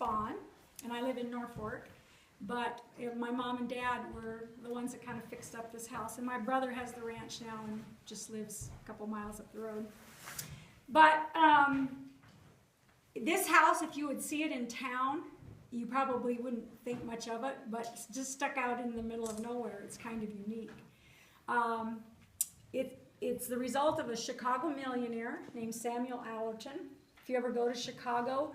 Spawn, and I live in Norfolk. But my mom and dad were the ones that kind of fixed up this house. And my brother has the ranch now and just lives a couple miles up the road. But this house, if you would see it in town, you probably wouldn't think much of it, but it's just stuck out in the middle of nowhere. It's kind of unique. It's the result of a Chicago millionaire named Samuel Allerton. If you ever go to Chicago,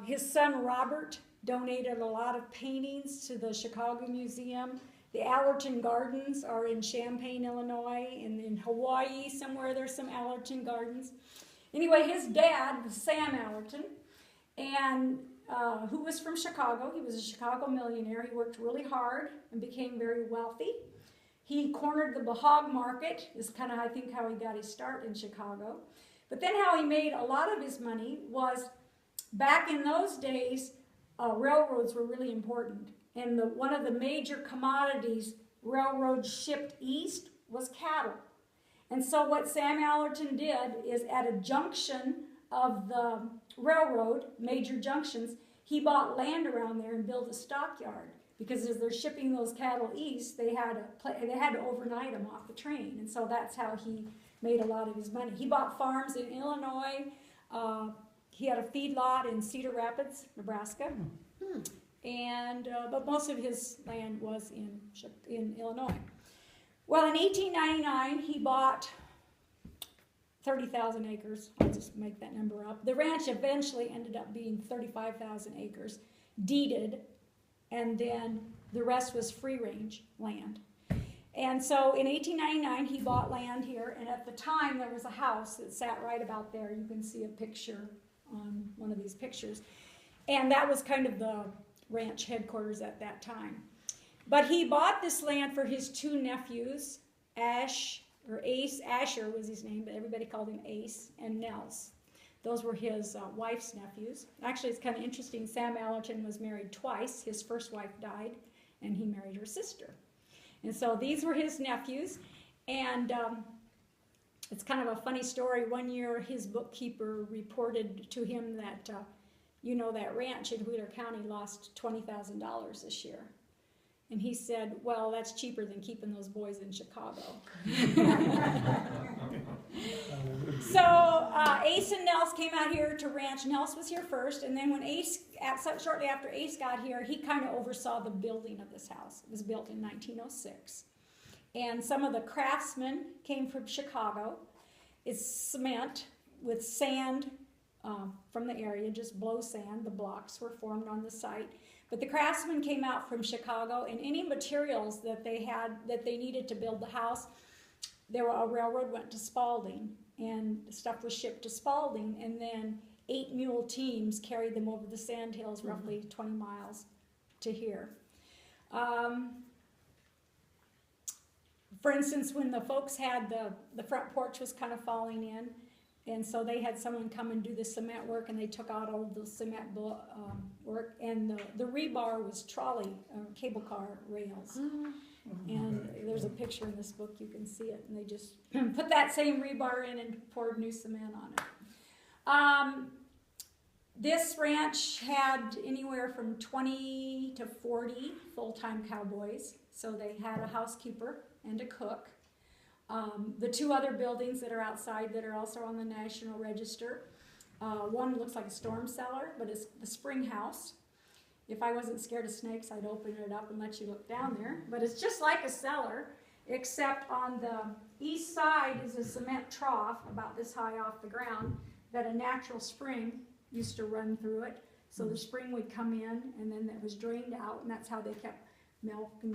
his son Robert donated a lot of paintings to the Chicago Museum. The Allerton Gardens are in Champaign, Illinois, and in Hawaii somewhere there's some Allerton Gardens. Anyway, his dad was Sam Allerton, and who was from Chicago. He was a Chicago millionaire. He worked really hard and became very wealthy. He cornered the hog market, is kind of, I think, how he got his start in Chicago. But then how he made a lot of his money was, back in those days, railroads were really important. And one of the major commodities railroads shipped east was cattle. And so what Sam Allerton did is, at a junction of the railroad, major junctions, he bought land around there and built a stockyard. Because as they're shipping those cattle east, they had to overnight them off the train. And so that's how he made a lot of his money. He bought farms in Illinois. He had a feedlot in Cedar Rapids, Nebraska. And but most of his land was in Illinois. Well, in 1899, he bought 30,000 acres. I'll just make that number up. The ranch eventually ended up being 35,000 acres, deeded, and then the rest was free-range land. And so in 1899, he bought land here, and at the time, there was a house that sat right about there. You can see a picture on one of these pictures. And that was kind of the ranch headquarters at that time. But he bought this land for his two nephews, Ace, Asher was his name, but everybody called him Ace, and Nels. Those were his wife's nephews. Actually, it's kind of interesting. Sam Allerton was married twice. His first wife died, and he married her sister. And so these were his nephews. And it's kind of a funny story. One year, his bookkeeper reported to him that, that ranch in Wheeler County lost $20,000 this year. And he said, well, that's cheaper than keeping those boys in Chicago. So Ace and Nels came out here to ranch. Nels was here first, and then when shortly after Ace got here, he kind of oversaw the building of this house. It was built in 1906. And some of the craftsmen came from Chicago. It's cement with sand from the area, just blow sand. The blocks were formed on the site. But the craftsmen came out from Chicago, and any materials that they needed to build the house, a railroad went to Spalding, and stuff was shipped to Spalding, and then 8 mule teams carried them over the sand hills, roughly 20 miles to here. For instance, when the folks had the front porch was kind of falling in, and so they had someone come and do the cement work, and they took out all the cement work, and the rebar was trolley, cable car rails. And there's a picture in this book, you can see it, and they just put that same rebar in and poured new cement on it. This ranch had anywhere from 20 to 40 full-time cowboys, so they had a housekeeper and a cook. The two other buildings that are outside that are also on the National Register, one looks like a storm cellar, but it's the spring house. If I wasn't scared of snakes, I'd open it up and let you look down there. But it's just like a cellar, except on the east side is a cement trough about this high off the ground that a natural spring used to run through it. So the spring would come in, and then it was drained out, and that's how they kept milk and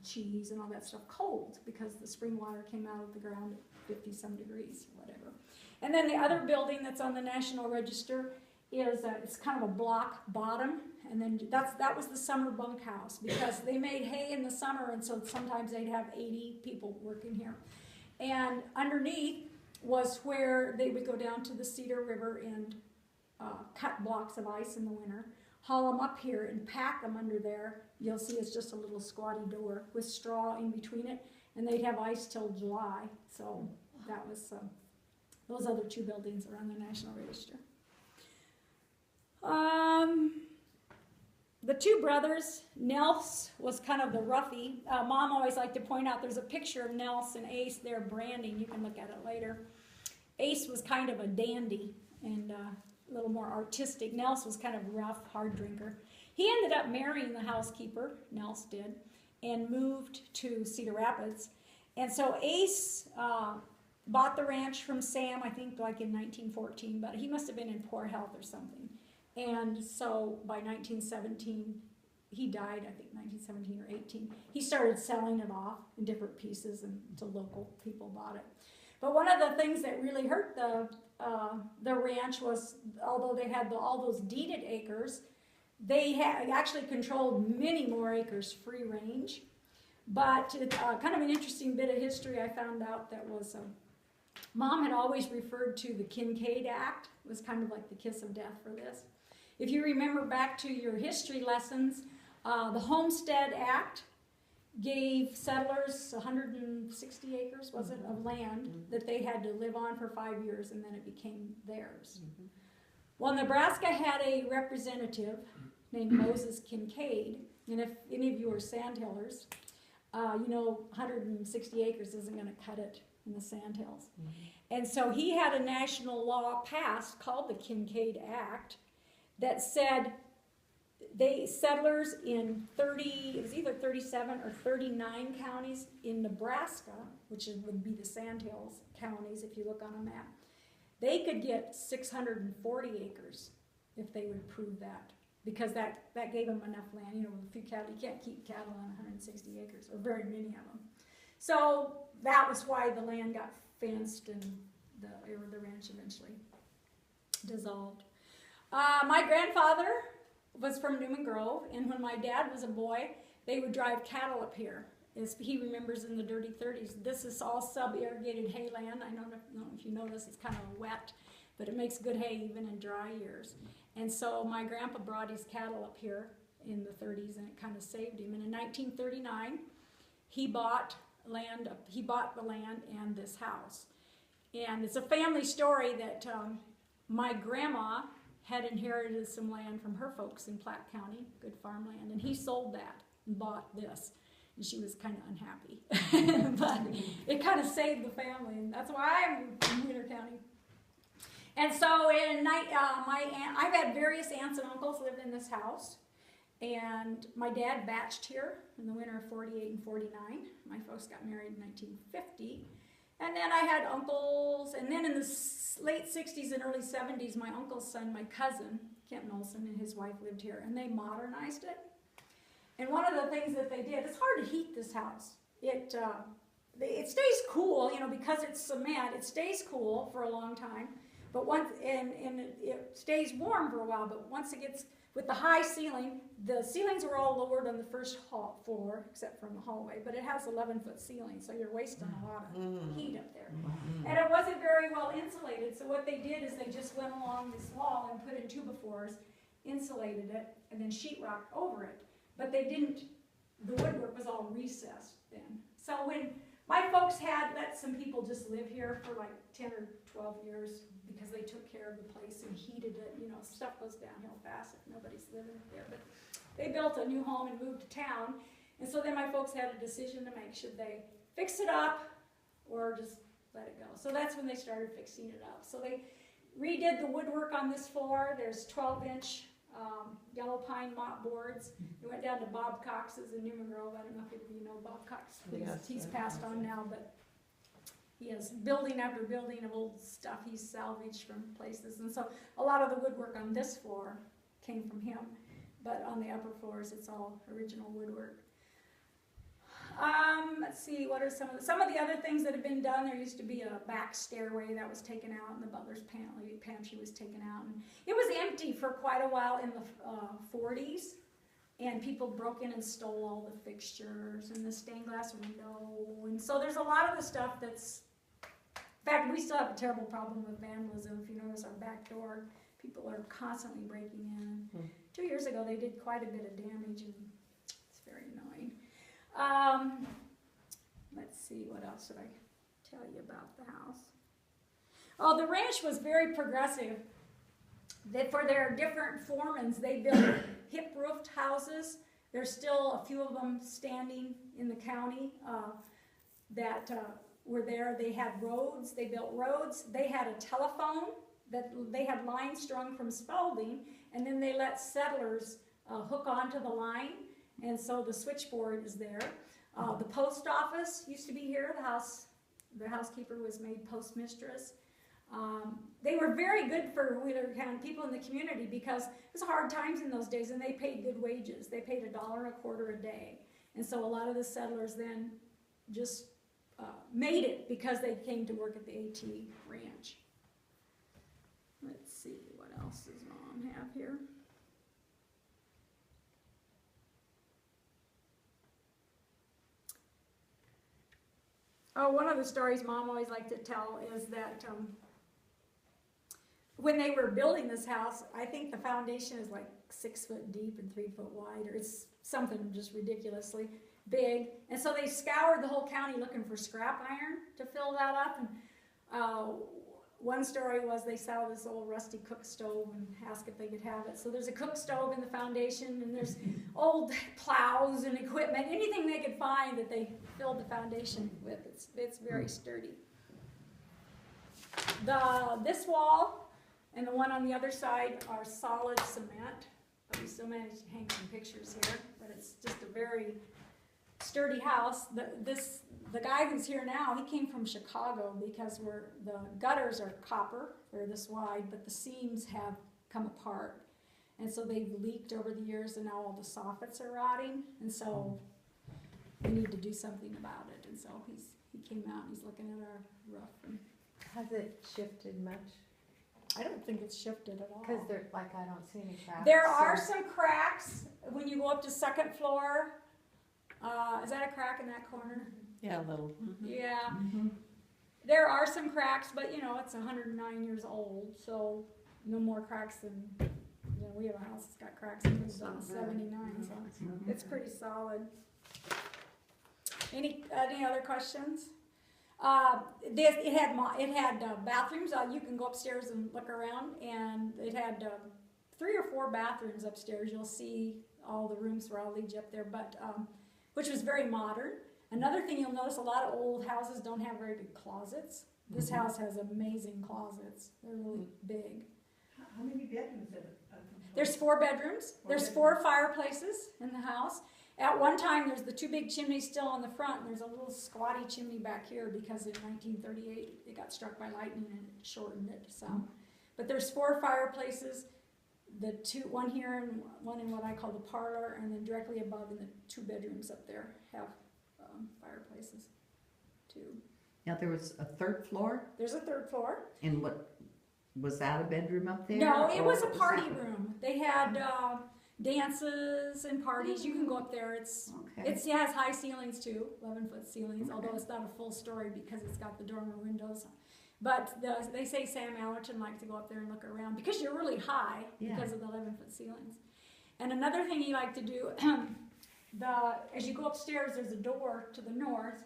cheese and all that stuff cold, because the spring water came out of the ground at 50-some degrees, whatever. And then the other building that's on the National Register is it's kind of a block bottom, and then that was the summer bunkhouse, because they made hay in the summer, and so sometimes they'd have 80 people working here. And underneath was where they would go down to the Cedar River and cut blocks of ice in the winter, haul them up here and pack them under there. You'll see it's just a little squatty door with straw in between it, and they'd have ice till July. So that was those other two buildings are on the National Register. two brothers, Nels was kind of the roughie. Mom always liked to point out there's a picture of Nels and Ace there branding. You can look at it later. Ace was kind of a dandy and a little more artistic. Nels was kind of rough, hard drinker. He ended up marrying the housekeeper, Nels did, and moved to Cedar Rapids. And so Ace bought the ranch from Sam, I think like in 1914, but he must have been in poor health or something. And so by 1917, he died, I think 1917 or 18. He started selling it off in different pieces and to local people bought it. But one of the things that really hurt the ranch was, although they had all those deeded acres, they actually controlled many more acres free range. But kind of an interesting bit of history I found out that was, Mom had always referred to the Kincaid Act. It was kind of like the kiss of death for this. If you remember back to your history lessons, the Homestead Act gave settlers 160 acres, was it, of land that they had to live on for 5 years, and then it became theirs. Well, Nebraska had a representative named Moses Kincaid, and if any of you are sandhillers, you know 160 acres isn't going to cut it in the sandhills. And so he had a national law passed called the Kincaid Act that said settlers in 30, it was either 37 or 39 counties in Nebraska, which would be the Sandhills counties if you look on a map, they could get 640 acres if they would prove that, because that gave them enough land. You know, with a few cattle, you can't keep cattle on 160 acres, or very many of them. So that was why the land got fenced and the ranch eventually dissolved. My grandfather was from Newman Grove, and when my dad was a boy, they would drive cattle up here. As he remembers in the dirty 30s, this is all sub-irrigated hayland. I don't know if you notice, it's kind of wet, but it makes good hay even in dry years. And so my grandpa brought his cattle up here in the 30s, and it kind of saved him. And in 1939, he bought the land and this house. And it's a family story that my grandma had inherited some land from her folks in Platte County, good farmland, and he sold that and bought this. And she was kind of unhappy. But it kind of saved the family, and that's why I'm from Wheeler County. And so I've had various aunts and uncles live in this house. And my dad batched here in the winter of 48 and 49. My folks got married in 1950. And then I had uncles, and then in the late 60s and early 70s, my uncle's son, my cousin, Kenton Olson, and his wife lived here, and they modernized it. And one of the things that they did, it's hard to heat this house. It stays cool, you know, because it's cement, it stays cool for a long time. But it stays warm for a while, but once it gets, with the high ceiling, the ceilings were all lowered on the first floor, except from the hallway, but it has 11-foot ceiling, so you're wasting a lot of heat up there. And it wasn't very well insulated, so what they did is they just went along this wall and put in 2x4s, insulated it, and then sheetrock over it. But they didn't, the woodwork was all recessed then. So when my folks had let some people just live here for like 10 or 12 years because they took care of the place and heated it. You know, stuff goes downhill fast if nobody's living there. But they built a new home and moved to town. And so then my folks had a decision to make. Should they fix it up or just let it go? So that's when they started fixing it up. So they redid the woodwork on this floor. There's 12-inch yellow pine mop boards. We went down to Bob Cox's in Newman Grove. I don't know if you know Bob Cox. He's passed on now, but he has building after building of old stuff he's salvaged from places. And so a lot of the woodwork on this floor came from him, but on the upper floors it's all original woodwork. Let's see, what are some of the other things that have been done? There used to be a back stairway that was taken out, and the butler's pantry was taken out. And it was empty for quite a while in the 40s, and people broke in and stole all the fixtures and the stained glass window. And so there's a lot of the stuff that's, in fact, we still have a terrible problem with vandalism. If you notice our back door, people are constantly breaking in. 2 years ago, they did quite a bit of damage, and it's very annoying. Let's see, what else should I tell you about the house? Oh, the ranch was very progressive. For their different foremans, they built hip roofed houses. There's still a few of them standing in the county that were there. They had roads, they built roads, they had a telephone that they had lines strung from Spalding, and then they let settlers hook onto the line, and so the switchboard is there. The post office used to be here. The housekeeper was made postmistress. They were very good for Wheeler County people in the community because it was hard times in those days, and they paid good wages. They paid $1.25 a day, and so a lot of the settlers then just made it because they came to work at the AT Ranch. Let's see, what else does Mom have here? Oh, one of the stories Mom always liked to tell is that when they were building this house, I think the foundation is like 6 foot deep and 3 foot wide, or it's something just ridiculously big. And so they scoured the whole county looking for scrap iron to fill that up. And one story was they saw this old rusty cook stove and asked if they could have it. So there's a cook stove in the foundation, and there's old plows and equipment, anything they could find that they filled the foundation with. It's very sturdy. This wall and the one on the other side are solid cement. But we still managed to hang some pictures here, but it's just a very sturdy house. The guy who's here now, he came from Chicago because the gutters are copper, they're this wide, but the seams have come apart. And so they've leaked over the years, and now all the soffits are rotting, and so we need to do something about it. And so he came out and he's looking at our roof. And has it shifted much? I don't think it's shifted at all. Because I don't see any cracks. There are some cracks when you go up to second floor. Is that a crack in that corner? Yeah, a little. Yeah. There are some cracks, but you know, it's 109 years old, so no more cracks than, you know, we have a house that's got cracks in it on 79, so it's pretty solid. Any other questions? It had bathrooms. You can go upstairs and look around, and it had 3 or 4 bathrooms upstairs. You'll see all the rooms where I'll lead you up there, but which was very modern. Another thing you'll notice, a lot of old houses don't have very good closets. This house has amazing closets. They're really big. How many bedrooms is it? There's 4 bedrooms. There's 4 fireplaces in the house. At one time, there's the 2 big chimneys still on the front, and there's a little squatty chimney back here because in 1938 it got struck by lightning and it shortened it some. But there's 4 fireplaces. One here and one in what I call the parlor, and then directly above in the 2 bedrooms up there have fireplaces too. Now there was a 3rd floor, There's a 3rd floor. and what was that a bedroom up there? No, it or was a what party that? room. They had dances and parties. You can go up there. Okay. It has high ceilings too, 11-foot ceilings, although it's not a full story because it's got the dormer windows. But they say Sam Allerton liked to go up there and look around because you're really high because of the 11-foot ceilings. And another thing he liked to do, as you go upstairs, there's a door to the north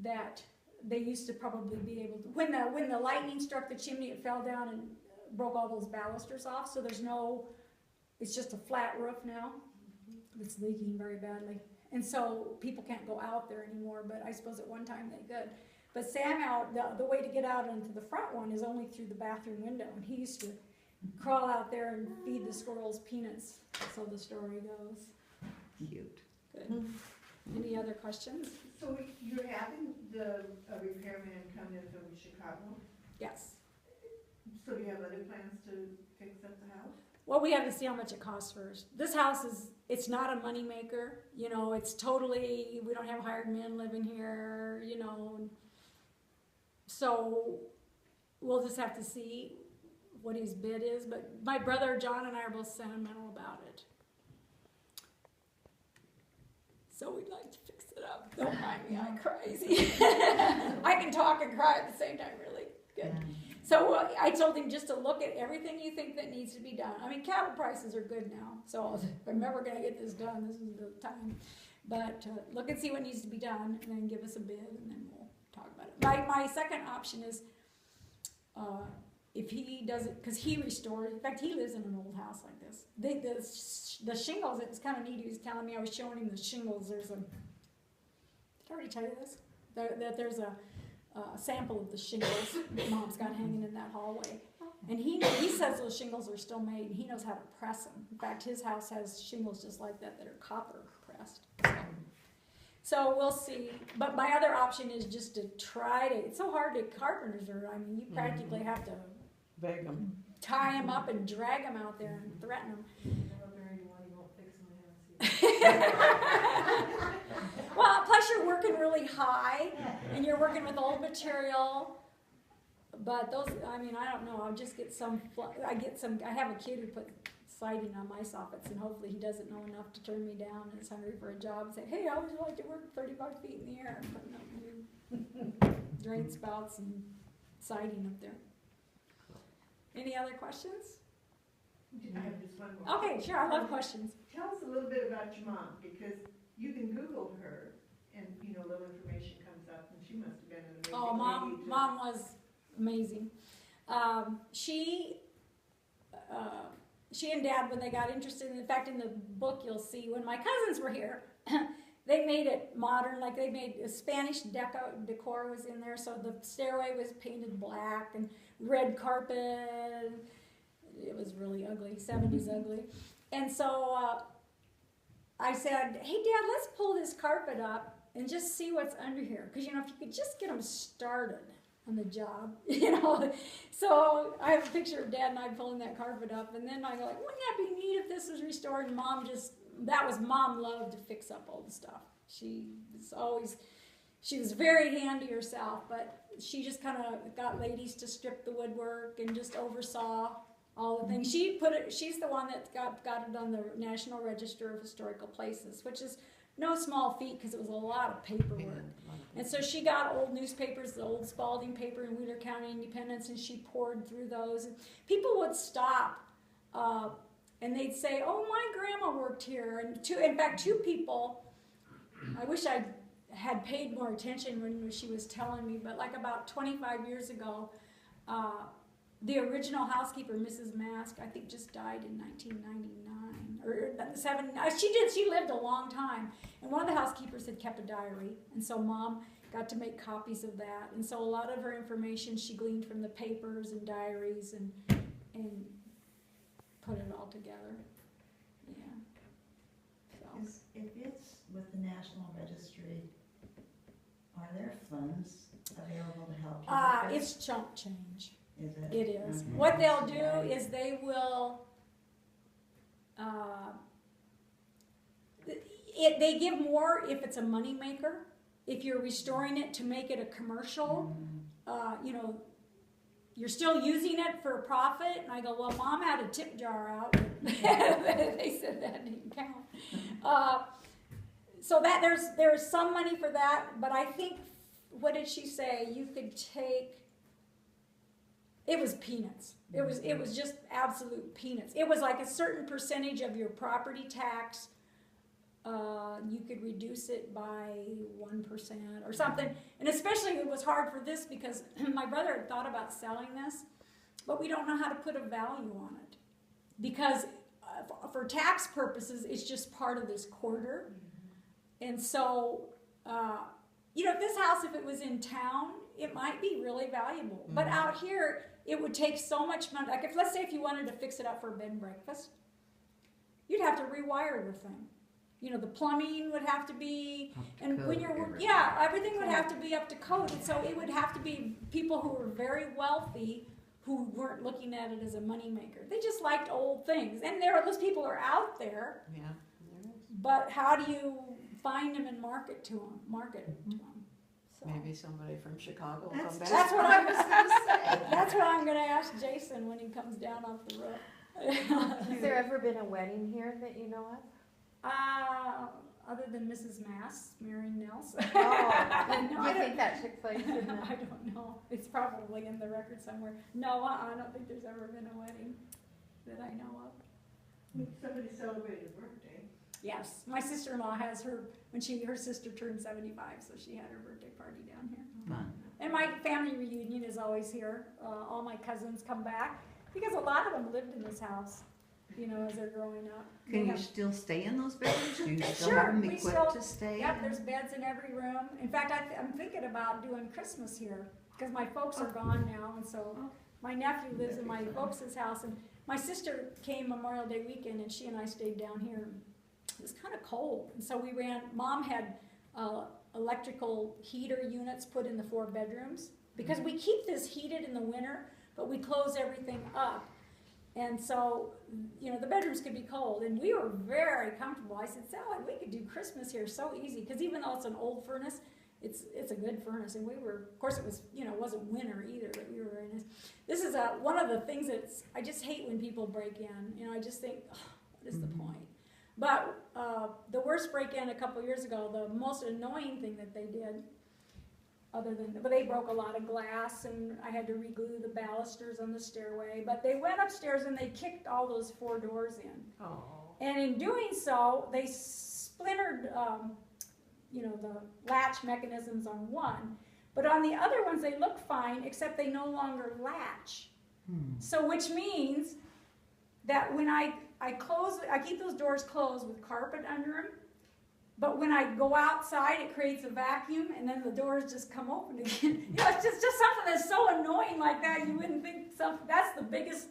that they used to probably be able to. When the lightning struck the chimney, it fell down and broke all those balusters off. So there's no. It's just a flat roof now. It's leaking very badly, and so people can't go out there anymore. But I suppose at one time they could. But Sam the way to get out into the front one is only through the bathroom window, and he used to crawl out there and feed the squirrels peanuts. So the story goes. Cute. Good. Any other questions? So you're having the repairman come in from Chicago? Yes. So do you have other plans to fix up the house? Well, we have to see how much it costs first. This house it's not a money maker. You know, it's totally, we don't have hired men living here, you know. So we'll just have to see what his bid is. But my brother John and I are both sentimental about it. So we'd like to fix it up. Don't mind me, I'm crazy. I can talk and cry at the same time, really. Good. Yeah. So I told him just to look at everything you think that needs to be done. I mean, cattle prices are good now, so if I'm never going to get this done, this is the time. But look and see what needs to be done, and then give us a bid, and then we'll talk about it. My second option is if he does it, because he restored, in fact, he lives in an old house like this. The shingles, it's kind of neat, he was telling me, I was showing him the shingles, did I already tell you this? That there's a sample of the shingles that Mom's got hanging in that hallway. And he says those shingles are still made, and he knows how to press them. In fact, his house has shingles just like that are copper pressed. So we'll see. But my other option is just to try to, it's so hard to, carpenters are, I mean, you practically have to Beg them. tie them up and drag them out there and threaten them. Well, plus you're working really high, and you're working with old material. But those, I mean, I don't know. I'll just get some. I have a kid who put siding on my soffits, and hopefully he doesn't know enough to turn me down and is hungry for a job and say, "Hey, how would you like to work 35 feet in the air and putting up new drain spouts and siding up there?" Any other questions? I have just one more. Okay, sure. I love questions. Tell us a little bit about your mom, because you can Google her, and, you know, little information comes up, and she must have been an amazing Oh, lady to- mom was amazing. She and Dad, when they got interested, in fact, in the book you'll see, when my cousins were here, they made it modern, like they made a Spanish decor was in there, so the stairway was painted black and red carpet. It was really ugly, 70s ugly. And so I said, "Hey, Dad, let's pull this carpet up and just see what's under here. Because, you know, if you could just get them started on the job, you know." So I have a picture of Dad and I pulling that carpet up. And then I go, like, wouldn't that be neat if this was restored? And Mom loved to fix up old stuff. She was very handy herself, but she just kind of got ladies to strip the woodwork and just oversaw all the things. She's the one that got it on the National Register of Historical Places, which is no small feat because it was a lot of paperwork. And so she got old newspapers, the old Spalding paper in Wheeler County Independence, and she poured through those. And people would stop and they'd say, "Oh, my grandma worked here." And in fact, two people, I wish I had paid more attention when she was telling me, but like about 25 years ago, the original housekeeper, Mrs. Mask, I think just died in 1999 or 79. She lived a long time, and one of the housekeepers had kept a diary, and so Mom got to make copies of that. And so a lot of her information she gleaned from the papers and diaries and put it all together. Yeah. So. If it's with the National Registry, are there funds available to help you with this? It's chump change. Is it? It is. Okay. What they'll do is they will, they give more if it's a money maker. If you're restoring it to make it a commercial, you know, you're still using it for a profit. And I go, "Well, Mom had a tip jar out." They said that didn't count. So that there's some money for that, but I think, what did she say? You could take. It was peanuts. It was just absolute peanuts. It was like a certain percentage of your property tax. You could reduce it by 1% or something. And especially it was hard for this because my brother had thought about selling this, but we don't know how to put a value on it. Because for tax purposes, it's just part of this quarter. And so, you know, this house, if it was in town, it might be really valuable. But out here, it would take so much money. Like, let's say if you wanted to fix it up for a bed and breakfast, you'd have to rewire the thing. You know, the plumbing would have to be, and when you're, everything would have to be up to code. And so it would have to be people who were very wealthy who weren't looking at it as a moneymaker. They just liked old things. And those people are out there. Yeah. But how do you find them and market to them? So. Maybe somebody from Chicago will come back. That's what I was going to say. That's what I'm going to ask Jason when he comes down off the roof. Has there ever been a wedding here that you know of? Other than Mrs. Mass marrying Nelson. Oh, do you think that took place in the... I don't know. It's probably in the record somewhere. No, I don't think there's ever been a wedding that I know of. Somebody celebrated a birthday. Yes, my sister-in-law has her sister turned 75, so she had her birthday party down here. Fun. And my family reunion is always here. All my cousins come back because a lot of them lived in this house, you know, as they're growing up. Can We you have- still stay in those bedrooms? Do you still Sure, have them we equipped still- to stay? Yep, there's beds in every room. In fact, I'm thinking about doing Christmas here because my folks are gone now, and so my nephew lives in my folks' house, and my sister came Memorial Day weekend, and she and I stayed down here. It was kind of cold, and so we Mom had electrical heater units put in the 4 bedrooms because we keep this heated in the winter, but we close everything up. And so, you know, the bedrooms could be cold, and we were very comfortable. I said, Sally, we could do Christmas here so easy, because even though it's an old furnace, it's a good furnace, and we were, of course it was, you know, it wasn't winter either, but we were very nice. This is one of the things I just hate when people break in, you know, I just think, oh, what is the point? But the worst break-in a couple years ago, the most annoying thing that they did, but they broke a lot of glass, and I had to re-glue the balusters on the stairway. But they went upstairs and they kicked all those 4 doors in. Oh. And in doing so, they splintered, you know, the latch mechanisms on one. But on the other ones, they look fine, except they no longer latch. So which means that when I keep those doors closed with carpet under them. But when I go outside, it creates a vacuum, and then the doors just come open again. You know, it's just something that's so annoying like that. You wouldn't think that's the biggest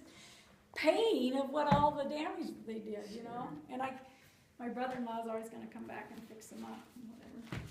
pain of what all the damage they did, you know. And my brother-in-law is always going to come back and fix them up and whatever.